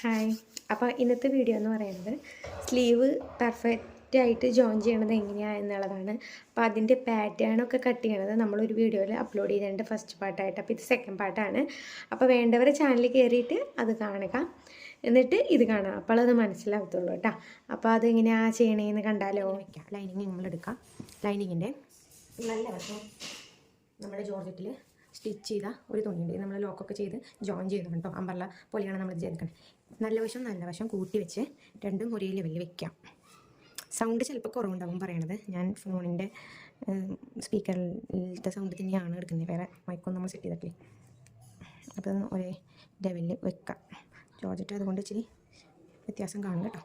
Hi. അപ്പോൾ ഇന്നത്തെ video എന്ന് പറയുന്നത് സ്ലീവ് പെർഫെക്റ്റ് ആയിട്ട് ജോയിൻ ചെയ്യണത് എങ്ങനെയാണ് എന്നുള്ളതാണ്. അപ്പോൾ അതിൻ്റെ പാറ്റേണൊക്കെ കട്ട് ചെയ്യണത് നമ്മളൊരു വീഡിയോയിൽ അപ്ലോഡ് ചെയ്തിട്ടുണ്ട് ഫസ്റ്റ് പാർട്ടായിട്ട്. അപ്പോൾ ഇത് സെക്കൻഡ് പാർട്ടാണ്. അപ്പോൾ വേണ്ടവർ ചാനലിൽ കയറിയിട്ട് അത് കാണുക, എന്നിട്ട് ഇത് കാണുക. അപ്പോൾ അത് മനസ്സിലാകത്തുള്ളൂ കേട്ടോ. അപ്പോൾ അതെങ്ങനെയാണ് ചെയ്യണേന്ന് കണ്ടാലോ. വയ്ക്കാം. ലൈനിങ് നമ്മളെടുക്കാം. ലൈനിങ്ങിൻ്റെ നല്ല വശം നമ്മുടെ ജോർജറ്റിൽ സ്റ്റിച്ച് ചെയ്ത ഒരു തുണിയുണ്ട്. നമ്മൾ ലോക്കൊക്കെ ചെയ്ത് ജോയിൻ ചെയ്തതാണ് കേട്ടോ. അമ്പർല പോലെയാണ് നമ്മൾ ചെയ്തിരിക്കുന്നത്. നല്ല വശം കൂട്ടി വെച്ച് രണ്ടും ഒരേ ലെവലിൽ വെക്കാം. സൗണ്ട് ചിലപ്പോൾ കുറവുണ്ടാവും പറയണത്. ഞാൻ ഫോണിൻ്റെ സ്പീക്കറിലത്തെ സൗണ്ട് തന്നെയാണ് എടുക്കുന്നത്. വേറെ മൈക്കൊന്നും നമ്മൾ സെറ്റ് ചെയ്തിട്ടില്ലേ. അപ്പോൾ ഒരേ ലെവലിൽ വെക്കാം. ജോർജറ്റ് അതുകൊണ്ട് ഇച്ചിരി വ്യത്യാസം കാണും കേട്ടോ.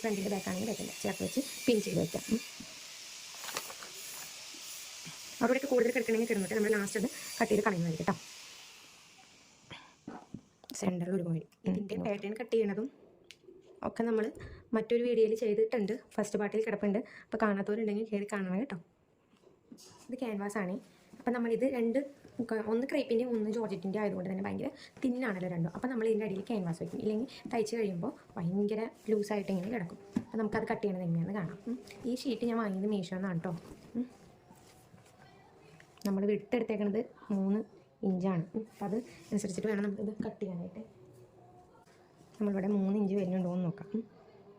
ഫ്രണ്ടിൻ്റെ ബാക്കാണെങ്കിൽ ബാക്കില്ല ചേർത്ത് വെച്ച് പിൻ ചെയ്ത് വയ്ക്കാം. അവിടെയൊക്കെ കൂടുതൽ കിടക്കണമെങ്കിൽ കിടന്നിട്ട് നമ്മൾ ലാസ്റ്റ് അത് കട്ട് ചെയ്ത് കളയുന്നതായിരിക്കും കേട്ടോ. സെൻറ്ററിൽ ഒരു പോയിന്റ്. ഇതിൻ്റെ പാറ്റേൺ കട്ട് ചെയ്യണതും ഒക്കെ നമ്മൾ മറ്റൊരു വീഡിയോയിൽ ചെയ്തിട്ടുണ്ട്. ഫസ്റ്റ് പാർട്ടിൽ കിടപ്പുണ്ട്. അപ്പോൾ കാണാത്തവരുണ്ടെങ്കിൽ കയറി കാണണം കേട്ടോ. ഇത് ക്യാൻവാസാണ്. അപ്പോൾ നമ്മളിത് ഒന്ന് ക്രേപ്പിൻ്റെ ഒന്ന് ജോർജറ്റിൻ്റെ ആയതുകൊണ്ട് തന്നെ ഭയങ്കര തിന്നാണല്ലോ രണ്ടും. അപ്പോൾ നമ്മൾ ഇതിൻ്റെ അടിയിൽ ക്യാൻവാസ് വയ്ക്കും. ഇല്ലെങ്കിൽ തയ്ച്ച് കഴിയുമ്പോൾ ഭയങ്കര ലൂസായിട്ട് ഇങ്ങനെ കിടക്കും. അപ്പോൾ നമുക്കത് കട്ട് ചെയ്യണത് എങ്ങനെയാണെന്ന് കാണാം. ഈ ഷീറ്റ് ഞാൻ വാങ്ങിയത് മീഷോന്നാണ് കേട്ടോ. നമ്മൾ വിട്ടെടുത്തേക്കണത് 3 ഇഞ്ചാണ്. അപ്പം അത് അനുസരിച്ചിട്ട് വേണം നമുക്കിത് കട്ട് ചെയ്യാനായിട്ട്. നമ്മളിവിടെ 3 ഇഞ്ച് വരുന്നുണ്ടോ എന്ന് നോക്കാം.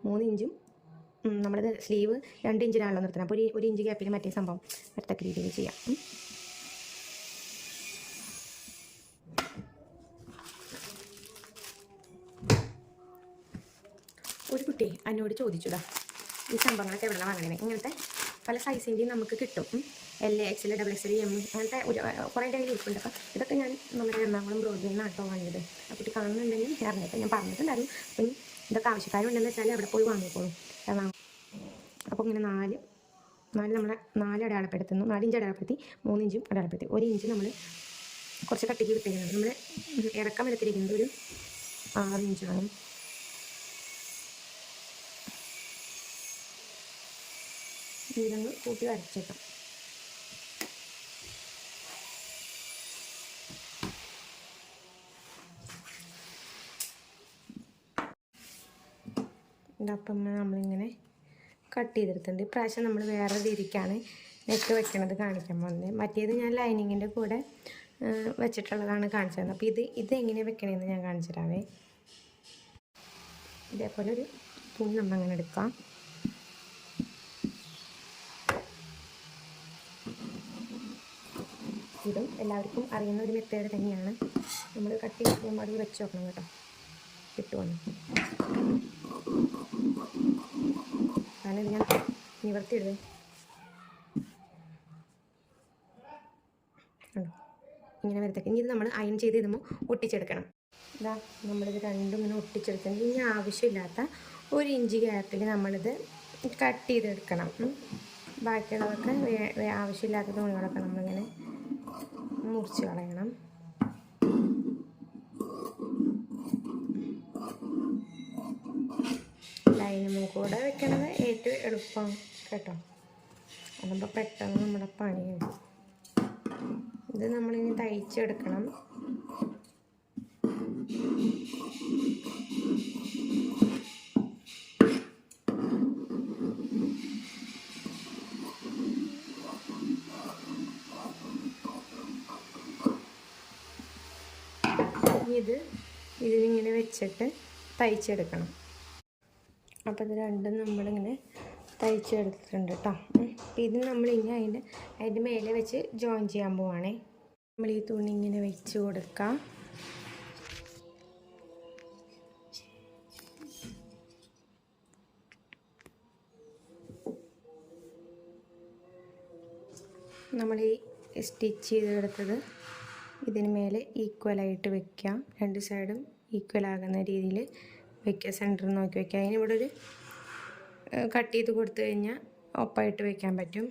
3 ഇഞ്ചും നമ്മളിത് സ്ലീവ് 2 ഇഞ്ചിനാണല്ലോ നിർത്തണം. അപ്പോൾ ഒരു ഇഞ്ച് ഗ്യാപ്പിൽ മറ്റേ സംഭവം വരത്തക്ക രീതിയിൽ ചെയ്യാം. ഒരു കുട്ടി എന്നോട് ചോദിച്ചതാ ഈ സംഭവങ്ങളൊക്കെ എവിടെ വാങ്ങണേ. ഇങ്ങനത്തെ പല സൈസിൻ്റെയും നമുക്ക് കിട്ടും. L, XL, XXL, M അങ്ങനത്തെ കുറേ കയ്യിൽ ഇരിപ്പുണ്ട്. അപ്പം ഇതൊക്കെ ഞാൻ നമ്മുടെ എറണാകുളം ബ്രോഡ്വേയിൽ നിന്നാണ് കേട്ടോ വാങ്ങിയത്. അപ്പോൾ ഇത് കാണുന്നുണ്ടെങ്കിൽ അറിഞ്ഞപ്പോൾ ഞാൻ പറഞ്ഞിട്ടുണ്ടായിരുന്നു. അപ്പം ഇതൊക്കെ ആവശ്യക്കാരുണ്ടെന്ന് വെച്ചാൽ അവിടെ പോയി വാങ്ങിക്കോളും. അപ്പോൾ ഇങ്ങനെ നാല് നമ്മളെ 4 അടയാളപ്പെടുത്തുന്നു. 4 ഇഞ്ച് അടയാളപ്പെടുത്തി, 3 ഇഞ്ചും അടയാളപ്പെടുത്തി. 1 ഇഞ്ച് നമ്മൾ കുറച്ച് കട്ടിക്ക് വിട്ടിരിക്കുന്നത്. നമ്മൾ ഇറക്കം എടുത്തിരിക്കുന്നത് ഒരു 6 ഇഞ്ചാണ്. ഇതൊന്ന് കൂട്ടി വരച്ചേക്കാം. അപ്പം നമ്മളിങ്ങനെ കട്ട് ചെയ്തെടുത്തിട്ടുണ്ട്. ഇപ്രാവശ്യം നമ്മൾ വേറെ രീതിക്കാണ് നെക്ക് വെക്കണത് കാണിക്കാൻ പോകുന്നത്. മറ്റേത് ഞാൻ ലൈനിങ്ങിൻ്റെ കൂടെ വെച്ചിട്ടുള്ളതാണ് കാണിച്ചത്. അപ്പോൾ ഇതെങ്ങനെ വെക്കണമെന്ന് ഞാൻ കാണിച്ചു തരാവേ. ഇതേപോലെ ഒരു തുണി നമ്മളങ്ങനെ എടുക്കാം. ഇതും എല്ലാവർക്കും അറിയുന്ന ഒരു മെത്തേഡ് തന്നെയാണ്. നമ്മൾ കട്ട് ചെയ്യുമ്പോൾ അത് വെച്ച് നോക്കണം കേട്ടോ, കിട്ടുമെന്ന്. കാരണം ഇത് ഞാൻ നിവർത്തിയിടുവേ. കണ്ടോ, ഇങ്ങനെ വരത്തേക്ക്. ഇനി ഇത് നമ്മൾ അയൺ ചെയ്ത് ഇടുമ്പോൾ ഒട്ടിച്ചെടുക്കണം. ഇതാ നമ്മളിത് രണ്ടും ഇങ്ങനെ ഒട്ടിച്ചെടുക്കണം. ഇനി ആവശ്യമില്ലാത്ത 1 ഇഞ്ച് ഗ്യാപ്പിൽ നമ്മളിത് കട്ട് ചെയ്തെടുക്കണം. ബാക്കിയുള്ളതൊക്കെ ആവശ്യമില്ലാത്ത തുണികളൊക്കെ നമ്മളിങ്ങനെ മുറിച്ച് കളയണം. ലൈനിങ്ങും കൂടെ വെക്കണത് ഏറ്റവും എളുപ്പം കേട്ടോ. അതാകുമ്പോൾ പെട്ടെന്ന് നമ്മുടെ പണി കഴിയും. ഇത് നമ്മളിനി തയ്ച്ചെടുക്കണം. ഇതിനിങ്ങനെ വെച്ചിട്ട് തയ്ച്ചെടുക്കണം. അപ്പോൾ ഇത് രണ്ടും നമ്മളിങ്ങനെ തയ്ച്ചെടുത്തിട്ടുണ്ട് കേട്ടോ. അപ്പോൾ ഇത് നമ്മളിങ്ങനെ അതിൻ്റെ മേലെ വെച്ച് ജോയിൻ ചെയ്യാൻ പോവാണേ. നമ്മൾ ഈ തുണി ഇങ്ങനെ വെച്ച് കൊടുക്കാം. നമ്മൾ ഈ സ്റ്റിച്ച് ചെയ്തെടുത്തത് ഇതിന് മേലെ ഈക്വലായിട്ട് വയ്ക്കാം. 2 സൈഡും ഈക്വലാകുന്ന രീതിയിൽ വയ്ക്കുക. സെൻറ്ററിൽ നോക്കി വയ്ക്കുക. അതിനിവിടെ ഒരു കട്ട് ചെയ്ത് കൊടുത്തു കഴിഞ്ഞാൽ ഒപ്പായിട്ട് വയ്ക്കാൻ പറ്റും.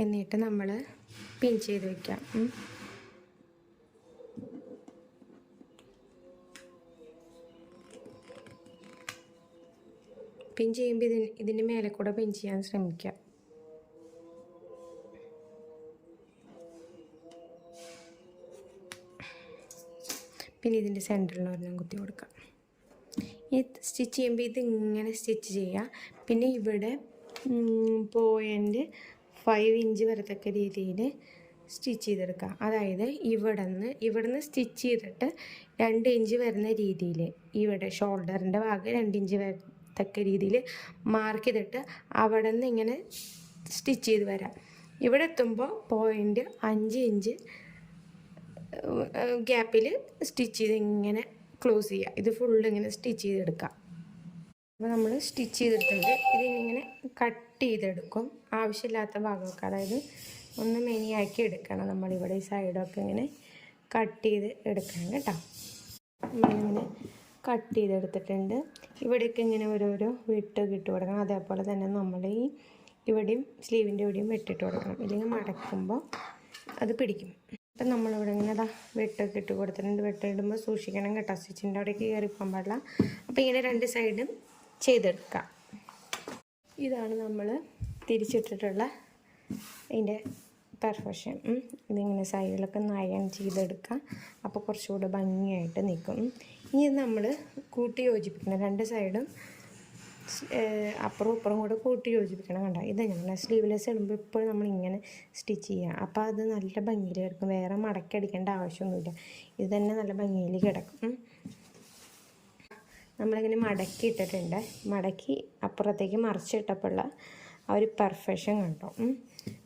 എന്നിട്ട് നമ്മൾ പിൻ ചെയ്ത് വയ്ക്കാം. പിൻ ചെയ്യുമ്പോൾ ഇതിൻ്റെ മേലെ കൂടെ പിൻ ചെയ്യാൻ ശ്രമിക്കുക. പിന്നെ ഇതിൻ്റെ സെൻറ്ററിൽ ഒരെണ്ണം കുത്തി കൊടുക്കാം. ഈ സ്റ്റിച്ച് ചെയ്യുമ്പോൾ ഇതിങ്ങനെ സ്റ്റിച്ച് ചെയ്യുക. പിന്നെ ഇവിടെ 0.5 ഇഞ്ച് വരത്തക്ക രീതിയിൽ സ്റ്റിച്ച് ചെയ്തെടുക്കുക. അതായത് ഇവിടുന്ന് സ്റ്റിച്ച് ചെയ്തിട്ട് 2 ഇഞ്ച് വരുന്ന രീതിയിൽ ഇവിടെ ഷോൾഡറിൻ്റെ ഭാഗം 2 ഇഞ്ച് വരത്തക്ക രീതിയിൽ മാർക്ക് ചെയ്തിട്ട് അവിടെ നിന്ന് ഇങ്ങനെ സ്റ്റിച്ച് ചെയ്ത് വരാം. ഇവിടെ എത്തുമ്പോൾ 0.5 ഇഞ്ച് ഗ്യാപ്പിൽ സ്റ്റിച്ച് ചെയ്ത് ഇങ്ങനെ ക്ലോസ് ചെയ്യുക. ഇത് ഫുള്ള് ഇങ്ങനെ സ്റ്റിച്ച് ചെയ്തെടുക്കാം. അപ്പോൾ നമ്മൾ സ്റ്റിച്ച് ചെയ്തെടുത്തിട്ട് ഇതിങ്ങനെ കട്ട് ചെയ്തെടുക്കും. ആവശ്യമില്ലാത്ത ഭാഗമൊക്കെ, അതായത് ഒന്ന് മെനിയാക്കി എടുക്കണം. നമ്മളിവിടെ ഈ സൈഡൊക്കെ ഇങ്ങനെ കട്ട് ചെയ്ത് എടുക്കണം കേട്ടോ. നമ്മളിങ്ങനെ കട്ട് ചെയ്തെടുത്തിട്ടുണ്ട്. ഇവിടെയൊക്കെ ഇങ്ങനെ ഓരോരോ വെട്ട് ഇട്ട് കൊടുക്കണം. അതേപോലെ തന്നെ നമ്മൾ ഇവിടെയും സ്ലീവിൻ്റെ ഇവിടെയും വെട്ടിട്ട് കൊടുക്കണം, ഇല്ലെങ്കിൽ മടക്കുമ്പോൾ അത് പിടിക്കും. അപ്പം നമ്മളിവിടെ ഇങ്ങനെ വെട്ടൊക്കെ ഇട്ട് കൊടുത്തിട്ടുണ്ട്. വെട്ടിടുമ്പോൾ സൂക്ഷിക്കണം കേട്ടോ, സ്റ്റിച്ചിൻ്റെ അവിടേക്ക് കയറിപ്പോകാൻ പാടില്ല. അപ്പോൾ ഇങ്ങനെ 2 സൈഡും ചെയ്തെടുക്കാം. ഇതാണ് നമ്മൾ തിരിച്ചിട്ടിട്ടുള്ള ഇതിൻ്റെ പെർഫെക്ഷൻ. ഇതിങ്ങനെ സൈഡിലൊക്കെ അയൺ ചെയ്തെടുക്കാം. അപ്പോൾ കുറച്ചുകൂടെ ഭംഗിയായിട്ട് നിൽക്കും. ഇനി നമ്മൾ കൂട്ടി യോജിപ്പിക്കണം. 2 സൈഡും അപ്പുറവും ഇപ്പുറവും കൂടെ കൂട്ടി യോജിപ്പിക്കണം. കണ്ടോ, ഇതെങ്ങനെ സ്ലീവ്ലെസ് ഇടുമ്പോൾ ഇപ്പോൾ നമ്മളിങ്ങനെ സ്റ്റിച്ച് ചെയ്യുക. അപ്പോൾ അത് നല്ല ഭംഗിയിൽ കിടക്കും. വേറെ മടക്കി അടിക്കേണ്ട ആവശ്യമൊന്നുമില്ല. ഇത് തന്നെ നല്ല ഭംഗിയിൽ കിടക്കും. നമ്മളിങ്ങനെ മടക്കി ഇട്ടിട്ടുണ്ട്. മടക്കി അപ്പുറത്തേക്ക് മറിച്ചിട്ടപ്പോഴുള്ള ആ ഒരു പെർഫെക്ഷൻ കണ്ടോ,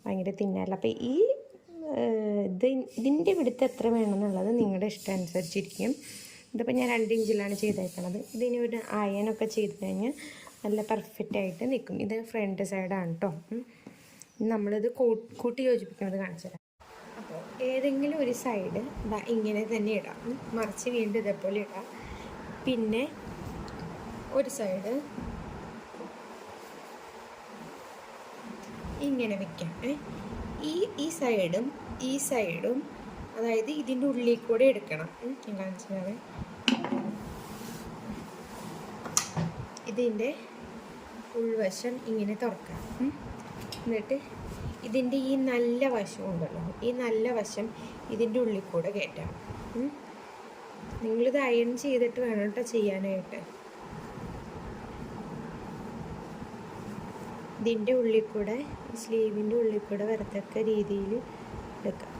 ഭയങ്കര തിന്നല്ല. അപ്പോൾ ഇതിൻ്റെ ഇവിടുത്തെ എത്ര വേണമെന്നുള്ളത് നിങ്ങളുടെ ഇഷ്ടം അനുസരിച്ചിരിക്കും. ഇതിപ്പോൾ ഞാൻ 2 ഇഞ്ചിലാണ് ചെയ്തേക്കണത്. ഇതിന് ഒരു അയനൊക്കെ ചെയ്ത് കഴിഞ്ഞാൽ നല്ല പെർഫെക്റ്റായിട്ട് നിൽക്കും. ഇത് ഫ്രണ്ട് സൈഡാണ് കേട്ടോ. നമ്മളിത് കൂട്ടി യോജിപ്പിക്കുന്നത് കാണിച്ചു തരാം. അപ്പോൾ ഏതെങ്കിലും ഒരു സൈഡ് ഇങ്ങനെ തന്നെ ഇടാം, മറിച്ച് വീണ്ടും ഇതേപോലെ ഇടാം. പിന്നെ ഒരു സൈഡ് ഇങ്ങനെ വെക്കാം. ഈ സൈഡും അതായത് ഇതിൻ്റെ ഉള്ളിൽ കൂടെ എടുക്കണം. ഞാൻ കാണിച്ചതാണ്. ഇതിൻ്റെ ഉൾവശം ഇങ്ങനെ തുറക്കാം. എന്നിട്ട് ഇതിൻ്റെ ഈ നല്ല വശം ഉണ്ടല്ലോ, ഈ നല്ല വശം ഇതിൻ്റെ ഉള്ളിൽ കൂടെ കയറ്റാം. നിങ്ങളിത് അയൺ ചെയ്തിട്ട് വേണം കേട്ടോ ചെയ്യാനായിട്ട്. ഇതിൻ്റെ ഉള്ളിൽ കൂടെ, സ്ലീവിൻ്റെ ഉള്ളിൽ കൂടെ വരത്തക്ക രീതിയിൽ എടുക്കാം.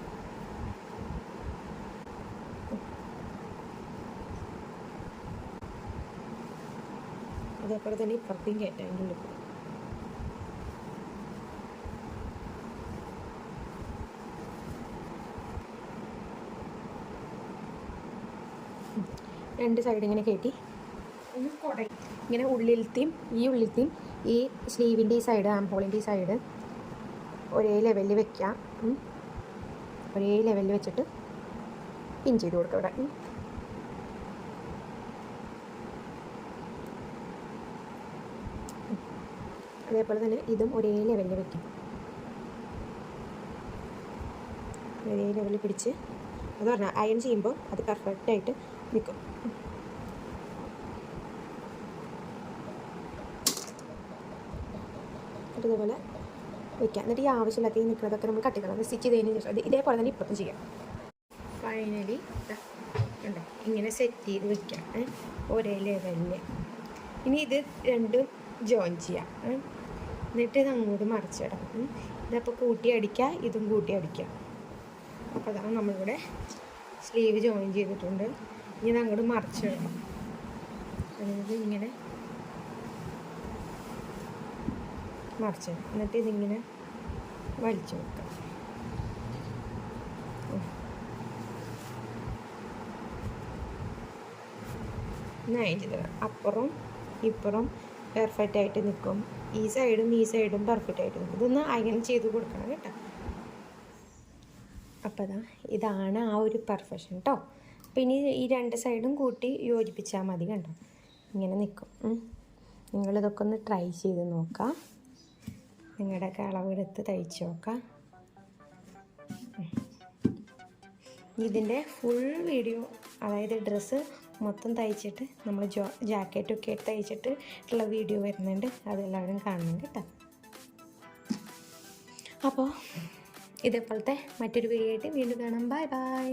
അതേപോലെ തന്നെ ഇപ്പുറത്തേയും കയറ്റാം അതിൻ്റെ ഉള്ളിൽ കൂടെ. രണ്ട് സൈഡ് ഇങ്ങനെ കയറ്റി ഇങ്ങനെ ഉള്ളിലത്തെയും ഈ സ്ലീവിൻ്റെ ഈ സൈഡ്, ആംഹോളിൻ്റെ ഈ സൈഡ് ഒരേ ലെവലിൽ വെക്കാം. ഒരേ ലെവലിൽ വെച്ചിട്ട് പിൻ ചെയ്ത് കൊടുക്കുക ഇവിടെ. അതേപോലെ തന്നെ ഇതും ഒരേ ലെവലിൽ വെക്കാം. ഒരേ ലെവലിൽ പിടിച്ച് അത് പറഞ്ഞാൽ അയൺ ചെയ്യുമ്പോൾ അത് പെർഫെക്റ്റായിട്ട് നിൽക്കും. ഇതേപോലെ വയ്ക്കാം. എന്നിട്ട് ഈ ആവശ്യമില്ലാത്ത ഈ നിൽക്കുന്നതൊക്കെ നമ്മൾ കട്ട് ചെയ്യണം. സ്റ്റിച്ച് ചെയ്തതിന് ശേഷം ഇതേപോലെ തന്നെ ഇപ്പുറത്തും ചെയ്യാം. ഫൈനലി ഉണ്ടോ ഇങ്ങനെ സെറ്റ് ചെയ്ത് വെക്കാം ഒരേ ലെവലിൽ. ഇനി ഇത് രണ്ടും ജോയിൻ ചെയ്യാം. എന്നിട്ട് ഇത് അങ്ങോട്ട് മറിച്ചിടാം. ഇതപ്പോൾ കൂട്ടി അടിക്കുക, ഇതും കൂട്ടി അടിക്കുക. അപ്പോൾ അതാണ് നമ്മളിവിടെ സ്ലീവ് ജോയിൻ ചെയ്തിട്ടുണ്ട്. ഇനി ഇത് അങ്ങോട്ട് മറിച്ചിടണം. അതായത് ഇങ്ങനെ മറിച്ചിടാം. എന്നിട്ട് ഇതിങ്ങനെ വലിച്ചു വെക്കാം. അപ്പുറം ഇപ്പുറം പെർഫെക്റ്റ് ആയിട്ട് നിൽക്കും. ഈ സൈഡും പെർഫെക്റ്റ് ആയിട്ട് നിൽക്കും. ഇതൊന്ന് അയൺ ചെയ്ത് കൊടുക്കണം കേട്ടോ. അപ്പോൾ ഇതാണ് ആ ഒരു പെർഫെക്ഷൻ കേട്ടോ. അപ്പോൾ ഇനി ഈ 2 സൈഡും കൂട്ടി യോജിപ്പിച്ചാൽ മതി. കണ്ടോ ഇങ്ങനെ നിൽക്കും. നിങ്ങളിതൊക്കെ ഒന്ന് ട്രൈ ചെയ്ത് നോക്കാം. നിങ്ങളുടെയൊക്കെ അളവെടുത്ത് തയ്ച്ച് നോക്കാം. ഇതിൻ്റെ ഫുൾ വീഡിയോ, അതായത് ഡ്രസ്സ് മൊത്തം തയ്ച്ചിട്ട് നമ്മൾ ജാക്കറ്റൊക്കെ തയ്ച്ചിട്ട് ഉള്ള വീഡിയോ വരുന്നുണ്ട്. അതെല്ലാവരും കാണണം കേട്ടോ. അപ്പോൾ ഇതേപോലത്തെ മറ്റൊരു വീഡിയോ ആയിട്ട് വീണ്ടും കാണാം. Bye bye.